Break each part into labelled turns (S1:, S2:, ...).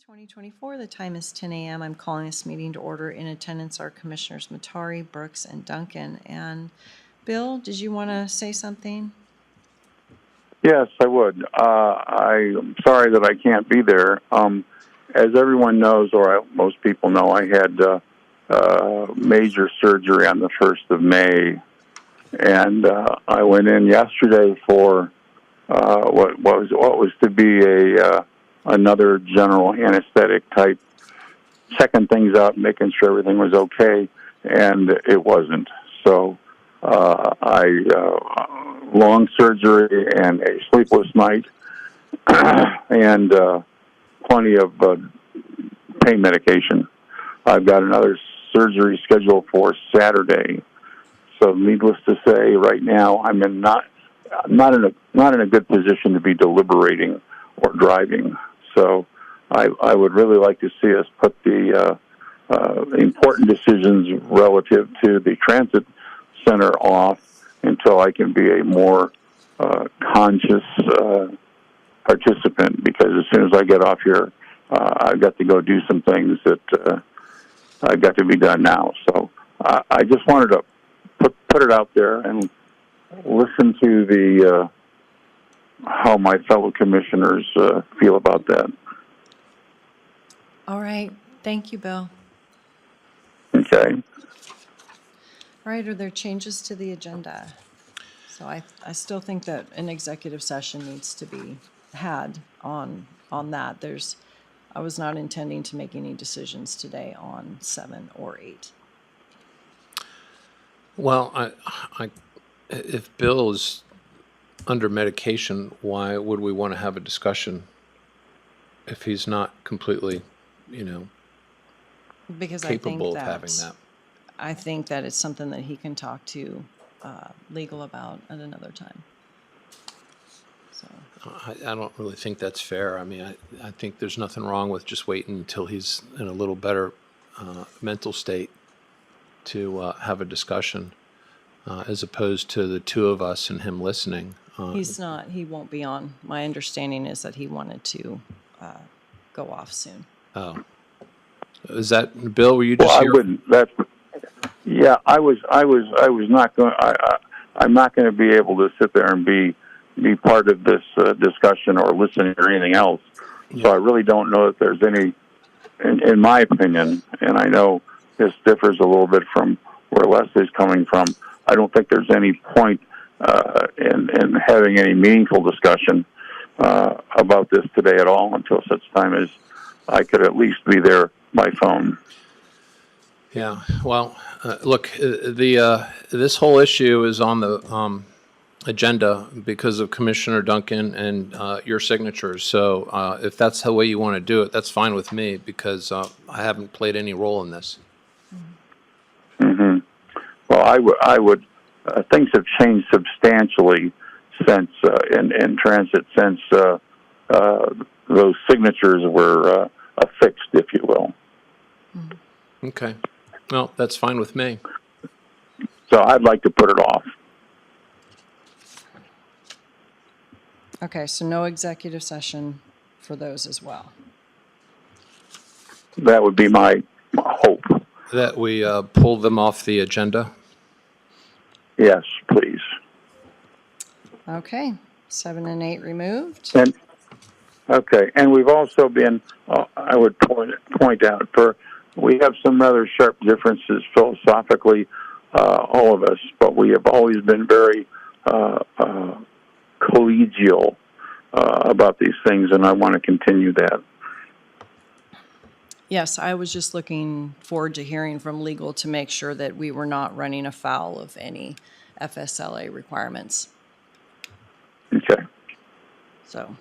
S1: 2024. The time is 10 a.m. I'm calling this meeting to order. In attendance are Commissioners Matari, Brooks, and Duncan. And Bill, did you want to say something?
S2: Yes, I would. I'm sorry that I can't be there. As everyone knows, or most people know, I had major surgery on the 1st of May. And I went in yesterday for what was to be another general anesthetic type, checking things out, making sure everything was okay, and it wasn't. So long surgery and a sleepless night, and plenty of pain medication. I've got another surgery scheduled for Saturday. So, needless to say, right now I'm not in a good position to be deliberating or driving. So, I would really like to see us put the important decisions relative to the transit center off until I can be a more conscious participant. Because as soon as I get off here, I've got to go do some things that I've got to be done now. So, I just wanted to put it out there and listen to the how my fellow commissioners feel about that.
S1: All right. Thank you, Bill.
S2: Okay.
S1: All right. Are there changes to the agenda? So I still think that an executive session needs to be had on that. I was not intending to make any decisions today on 7 or 8.
S3: Well, if Bill is under medication, why would we want to have a discussion if he's not completely,
S1: Because
S3: capable of having that?
S1: I think that it's something that he can talk to legal about at another time. So
S3: I don't really think that's fair. I mean, I think there's nothing wrong with just waiting until he's in a little better mental state to have a discussion, as opposed to the two of us and him listening.
S1: he won't be on. My understanding is that he wanted to go off soon.
S3: Oh, is that Bill? Were you just
S2: Well,
S3: here?
S2: I wouldn't. Yeah, I was not going. I'm not going to be able to sit there and be part of this discussion or listening or anything else.
S3: Yeah.
S2: So I really don't know if there's any, in my opinion, and I know this differs a little bit from where Leslie's coming from. I don't think there's any point in having any meaningful discussion about this today at all until such time as I could at least be there by phone.
S3: Yeah. Well, look, this whole issue is on the agenda because of Commissioner Duncan and your signatures. So if that's the way you want to do it, that's fine with me because I haven't played any role in this.
S2: Mm-hmm. Well, I would. Things have changed substantially since in transit since those signatures were affixed, if you will.
S3: Okay. Well, that's fine with me.
S2: So I'd like to put it off.
S1: Okay, so no executive session for those as well.
S2: That would be my hope.
S3: That we pull them off the agenda.
S2: Yes, please.
S1: Okay, 7 and 8 removed.
S2: And we've also been. I would point out we have some rather sharp differences philosophically, all of us, but we have always been very collegial about these things, and I want to continue that.
S1: Yes, I was just looking forward to hearing from legal to make sure that we were not running afoul of any FSLA requirements.
S2: Okay.
S1: So,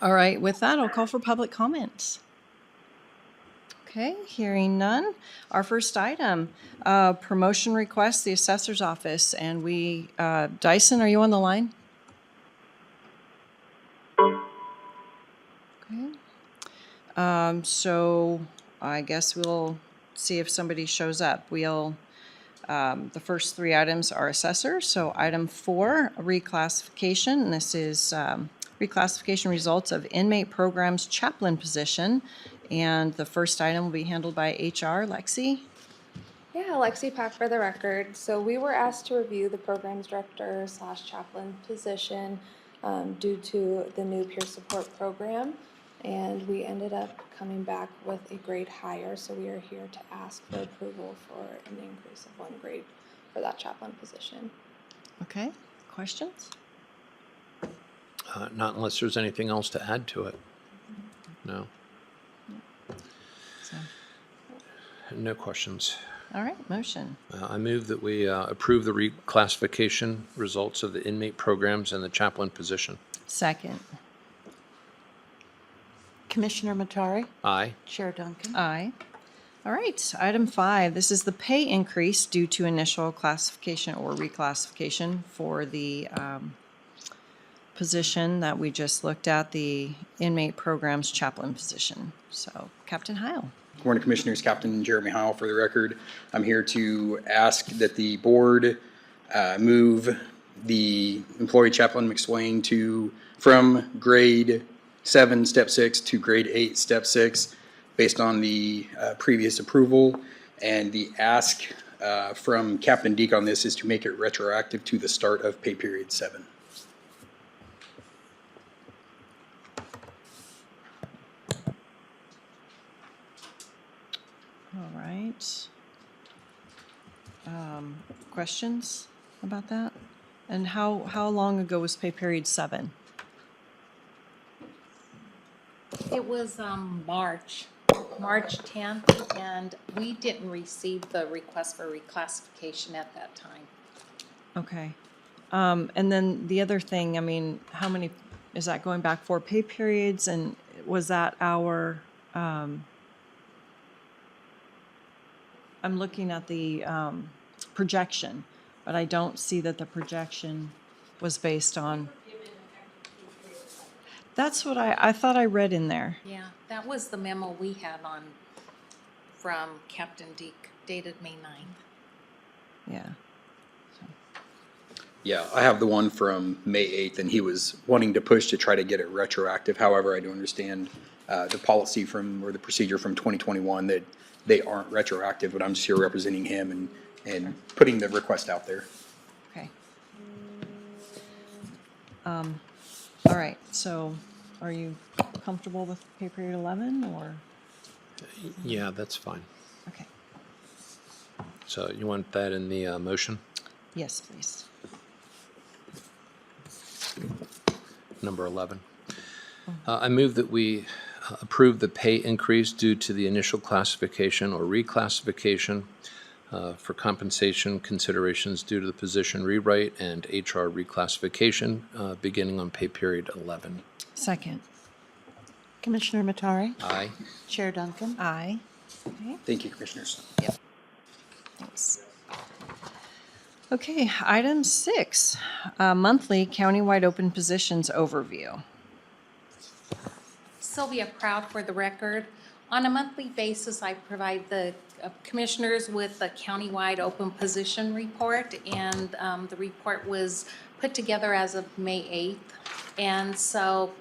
S1: all right, with that, I'll call for public comments. Okay, hearing none. Our first item, promotion request, the Assessor's Office, and Dyson, are you on the line? Okay. So I guess we'll see if somebody shows up. The first 3 items are Assessor. So item 4, reclassification, and this is reclassification results of inmate programs chaplain position. And the first item will be handled by HR. Lexi?
S4: Yeah, Lexi Pack for the record. So we were asked to review the programs director / chaplain position due to the new peer support program. And we ended up coming back with a grade higher. So we are here to ask for approval for an increase of 1 grade for that chaplain position.
S1: Okay, questions?
S3: Not unless there's anything else to add to it. No,
S1: So,
S3: no questions.
S1: all right, motion.
S3: I move that we approve the reclassification results of the inmate programs and the chaplain position.
S1: Second.
S5: Commissioner Matari?
S3: Aye.
S5: Chair Duncan?
S1: Aye. All right, item 5, this is the pay increase due to initial classification or reclassification for the position that we just looked at, the inmate programs chaplain position. So, Captain Heil.
S6: Good morning, Commissioners. Captain Jeremy Howell for the record. I'm here to ask that the board move the employee chaplain McSwain from grade 7, step 6 to grade 8, step 6, based on the previous approval. And the ask from Captain Deke on this is to make it retroactive to the start of pay period 7.
S1: All right. Questions about that? And how long ago was pay period 7?
S7: It was March 10th, and we didn't receive the request for reclassification at that time.
S1: Okay. And then the other thing, I mean, how many, is that going back 4 pay periods? And was that our, I'm looking at the projection, but I don't see that the projection was based on. That's what I thought I read in there.
S7: Yeah, that was the memo we had on from Captain Deke, dated May 9th.
S1: Yeah.
S6: Yeah, I have the one from May 8th, and he was wanting to push to try to get it retroactive. However, I do understand the policy or the procedure from 2021 that they aren't retroactive, but I'm just here representing him and putting the request out there.
S1: Okay. All right, so are you comfortable with pay period 11 or?
S3: Yeah, that's fine.
S1: Okay.
S3: So you want that in the motion?
S1: Yes, please.
S3: Number 11. I move that we approve the pay increase due to the initial classification or reclassification for compensation considerations due to the position rewrite and HR reclassification beginning on pay period 11.
S1: Second.
S5: Commissioner Matari?
S3: Aye.
S5: Chair Duncan?
S1: Aye. Okay,
S6: Thank you, Commissioners.
S1: thanks. Okay, item 6, monthly countywide open positions overview.
S7: Sylvia Proud for the record. On a monthly basis, I provide the commissioners with a countywide open position report, and the report was put together as of May 8th. And so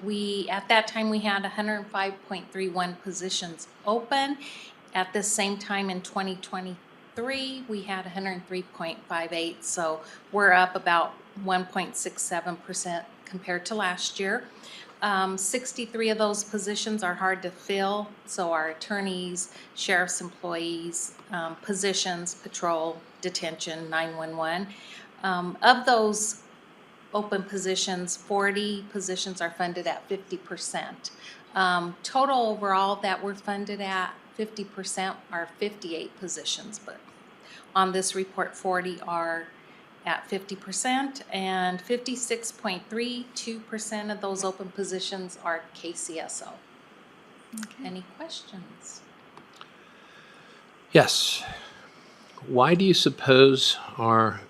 S7: at that time, we had 105.31 positions open. At the same time in 2023, we had 103.58, so we're up about 1.67% compared to last year. 63 of those positions are hard to fill, so our attorneys, sheriff's employees, positions, patrol, detention, 911. Of those open positions, 40 positions are funded at 50%. Total overall that we're funded at 50% are 58 positions, but on this report, 40 are at 50%, and 56.32% of those open positions are KCSO. Okay. Any questions?
S3: Yes. Why do you suppose our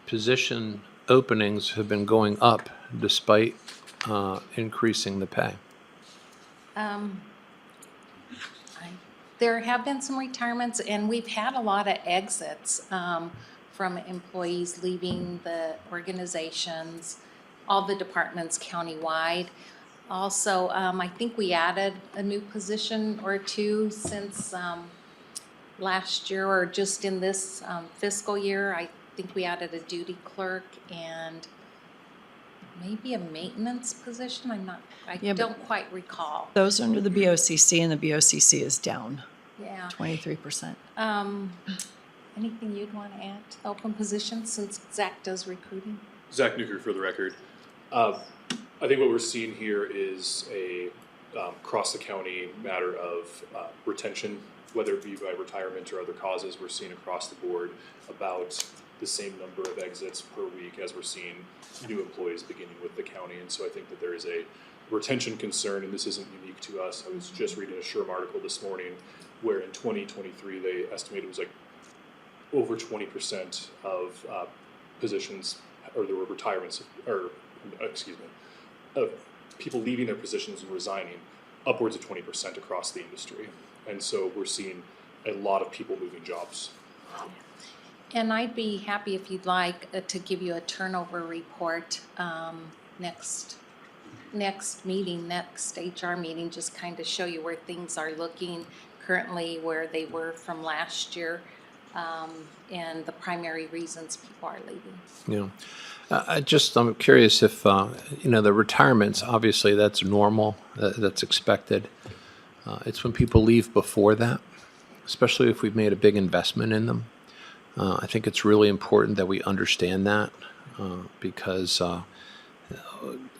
S3: position openings have been going up despite increasing the pay?
S7: There have been some retirements, and we've had a lot of exits from employees leaving the organizations, all the departments countywide. Also, I think we added a new position or two since last year, or just in this fiscal year. I think we added a duty clerk and maybe a maintenance position. I
S1: Yeah, but-
S7: don't quite recall.
S1: Those are under the BOCC, and the BOCC is down
S7: Yeah.
S1: 23%.
S7: Anything you'd want to add to the open position since Zach does recruiting?
S8: Zach Nuker for the record. I think what we're seeing here is a across the county matter of retention, whether it be by retirement or other causes. We're seeing across the board about the same number of exits per week as we're seeing new employees beginning with the county. And so I think that there is a retention concern, and this isn't unique to us. I was just reading a SHRM article this morning where in 2023 they estimated it was like over 20% of positions, or there were retirements, or excuse me, of people leaving their positions and resigning, upwards of 20% across the industry. And so we're seeing a lot of people moving jobs.
S7: And I'd be happy if you'd like to give you a turnover report next meeting, next HR meeting, just kind of show you where things are looking currently, where they were from last year, and the primary reasons people are leaving.
S3: Yeah. I'm curious if, the retirements, obviously that's normal, that's expected. It's when people leave before that, especially if we've made a big investment in them. I think it's really important that we understand that because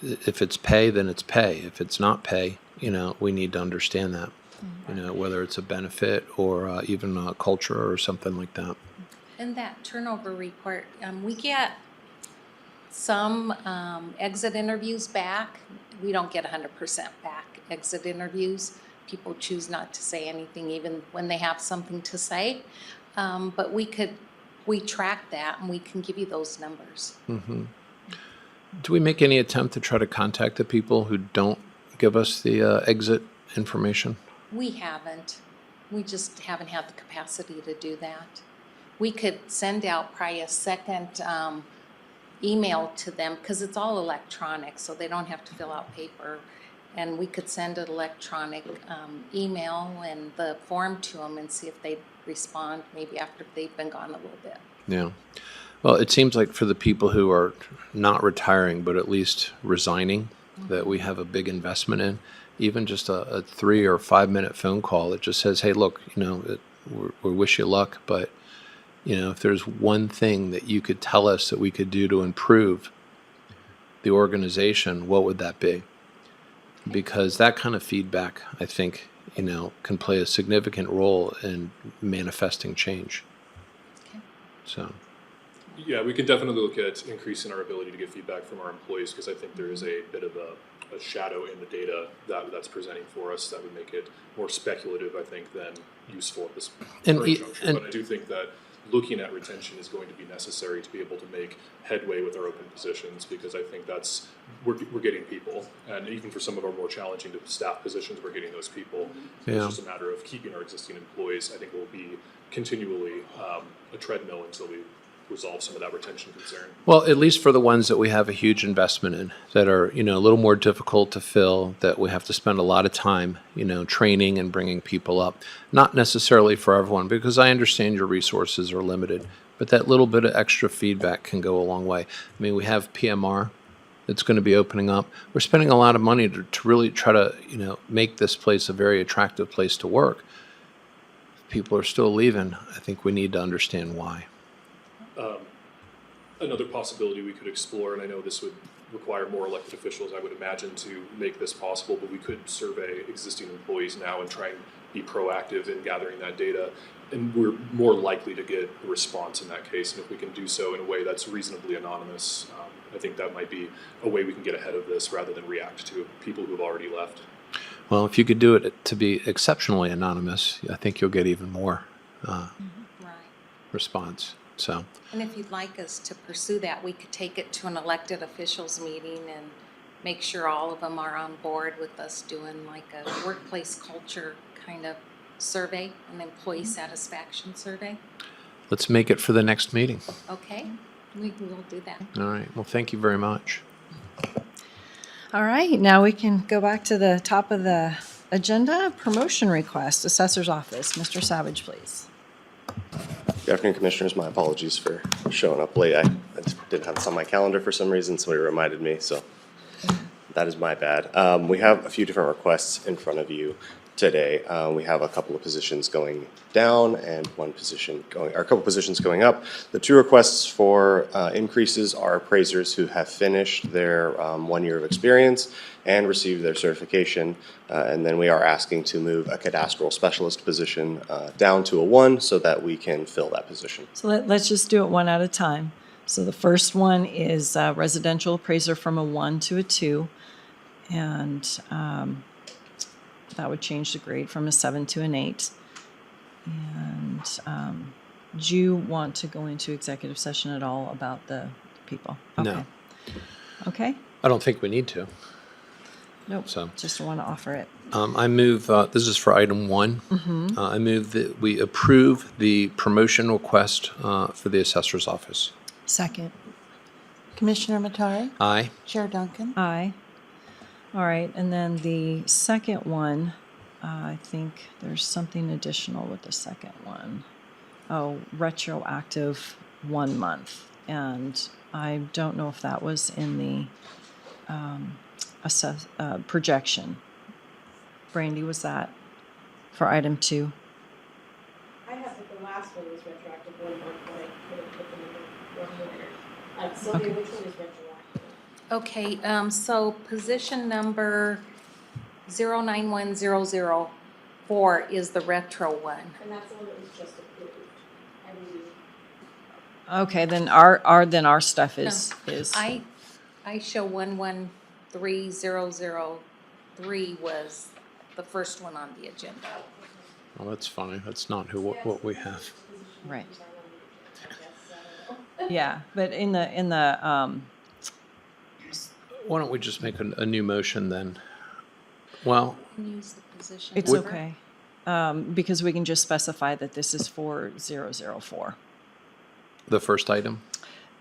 S3: if it's pay, then it's pay. If it's not pay, we need to understand that, whether it's a benefit or even a culture or something like that.
S7: In that turnover report, we get some exit interviews back. We don't get 100% back exit interviews. People choose not to say anything even when they have something to say. But we track that and we can give you those numbers.
S3: Mm-hmm. Do we make any attempt to try to contact the people who don't give us the exit information?
S7: We haven't. We just haven't had the capacity to do that. We could send out probably a second email to them because it's all electronic, so they don't have to fill out paper. And we could send an electronic email and the form to them and see if they respond maybe after they've been gone a little bit.
S3: Yeah. Well, it seems like for the people who are not retiring, but at least resigning, that we have a big investment in, even just a 3 or 5 minute phone call that just says, hey, look, we wish you luck, but, if there's one thing that you could tell us that we could do to improve the organization, what would that be? Because that kind of feedback, I think, can play a significant role in manifesting change.
S7: Okay.
S3: So.
S8: Yeah, we could definitely look at increasing our ability to get feedback from our employees because I think there is a bit of a shadow in the data that's presenting for us that would make it more speculative, I think, than useful at this current juncture. But I do think that looking at retention is going to be necessary to be able to make headway with our open positions because I think we're getting people, and even for some of our more challenging to staff positions, we're getting those people.
S3: Yeah.
S8: It's just a matter of keeping our existing employees. I think will be continually a treadmill until we resolve some of that retention concern.
S3: Well, at least for the ones that we have a huge investment in, that are, a little more difficult to fill, that we have to spend a lot of time, training and bringing people up. Not necessarily for everyone, because I understand your resources are limited, but that little bit of extra feedback can go a long way. I mean, we have PMR that's going to be opening up. We're spending a lot of money to really try to, make this place a very attractive place to work. If people are still leaving, I think we need to understand why.
S8: Another possibility we could explore, and I know this would require more elected officials, I would imagine, to make this possible, but we could survey existing employees now and try and be proactive in gathering that data, and we're more likely to get a response in that case. And if we can do so in a way that's reasonably anonymous, I think that might be a way we can get ahead of this rather than react to people who've already left.
S3: Well, if you could do it to be exceptionally anonymous, I think you'll get even more
S7: Right.
S3: response. So.
S7: And if you'd like us to pursue that, we could take it to an elected officials meeting and make sure all of them are on board with us doing like a workplace culture kind of survey, an employee satisfaction survey.
S3: Let's make it for the next meeting.
S7: Okay, we will do that.
S3: All right. Well, thank you very much.
S1: All right, now we can go back to the top of the agenda, promotion request, Assessor's Office. Mr. Savage, please.
S9: Good afternoon, Commissioners. My apologies for showing up late. I just didn't have this on my calendar for some reason. Somebody reminded me, so that is my bad. We have a few different requests in front of you today. We have a couple of positions going down and one position going, or a couple positions going up. The two requests for increases are appraisers who have finished their 1 year of experience and received their certification. And then we are asking to move a cadastral specialist position down to a 1 so that we can fill that position.
S1: So let's just do it one at a time. So the first one is residential appraiser from a 1 to a 2. And that would change the grade from a 7 to an 8. And do you want to go into executive session at all about the people?
S3: No.
S1: Okay. Okay?
S3: I don't think we need to.
S1: Nope,
S3: So-
S1: just want to offer it.
S3: I move, this is for item 1. I move that we approve the promotion request for the assessor's office.
S1: Second.
S5: Commissioner Matari?
S3: Aye.
S5: Chair Duncan?
S1: Aye. All right, and then the second one, I think there's something additional with the second one. Oh, retroactive 1 month. And I don't know if that was in the projection. Brandy, was that for item 2?
S10: I have that the last one was retroactive 1 month, but I couldn't put the number 1 year. Sylvia, which one is retroactive?
S7: Okay, so position number 091004 is the retro one.
S10: And that's the one that was just approved. I believe.
S1: Okay, then our stuff is.
S7: I show 113003 was the first one on the agenda.
S3: Well, that's funny. That's not what we have.
S1: Right. Yeah, but in the
S3: Why don't we just make a new motion then? Well,
S7: Use the position
S1: it's
S7: number.
S1: okay. Because we can just specify that this is for 004.
S3: the first item?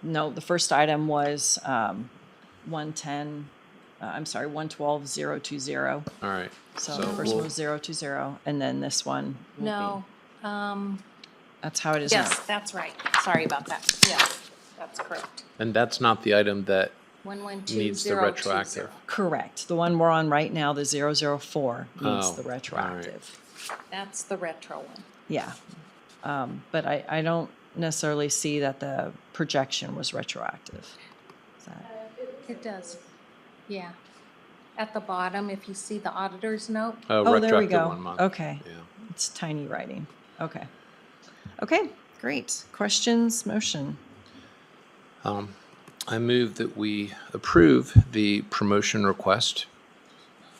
S1: No, the first item was 112020.
S3: All right.
S1: So the first one
S3: we'll-
S1: was 020, and then this one will
S7: No,
S1: be. That's how it is now.
S7: yes, that's right. Sorry about that. Yes, that's correct.
S3: And that's not the item that
S7: 112020.
S3: needs the retroactive.
S1: Correct. The one we're on right now, the 004, needs
S3: Oh,
S1: the
S3: all right.
S1: retroactive.
S7: That's the retro one.
S1: Yeah. But I don't necessarily see that the projection was retroactive. Is that-
S7: It does. Yeah. At the bottom, if you see the auditor's note,
S1: Oh, there we
S3: retroactive
S1: go.
S3: 1 month.
S1: Okay.
S3: Yeah.
S1: It's tiny writing. Okay. Okay, great. Questions, motion?
S3: I move that we approve the promotion request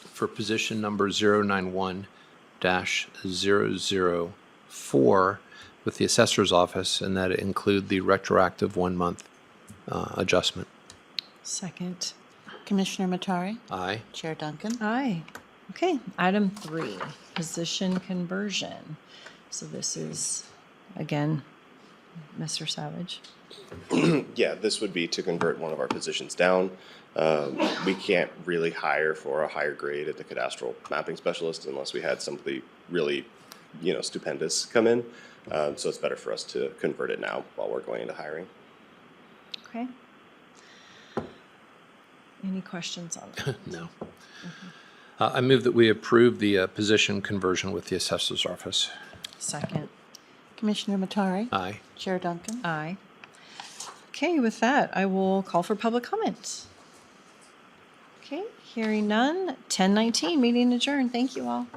S3: for position number 091-004 with the assessor's office, and that it include the retroactive 1 month adjustment.
S1: Second.
S5: Commissioner Matari?
S3: Aye.
S5: Chair Duncan?
S1: Aye. Okay, item 3, position conversion. So this is, again, Mr. Savage.
S9: Yeah, this would be to convert one of our positions down. We can't really hire for a higher grade at the cadastral mapping specialist unless we had somebody really, stupendous come in. So it's better for us to convert it now while we're going into hiring.
S1: Okay. Any questions on that?
S3: No. I move that we approve the position conversion with the assessor's office.
S1: Second.
S5: Commissioner Matari?
S3: Aye.
S5: Chair Duncan?
S1: Aye. Okay, with that, I will call for public comment. Okay, hearing none, 10:19, meeting adjourned. Thank you all.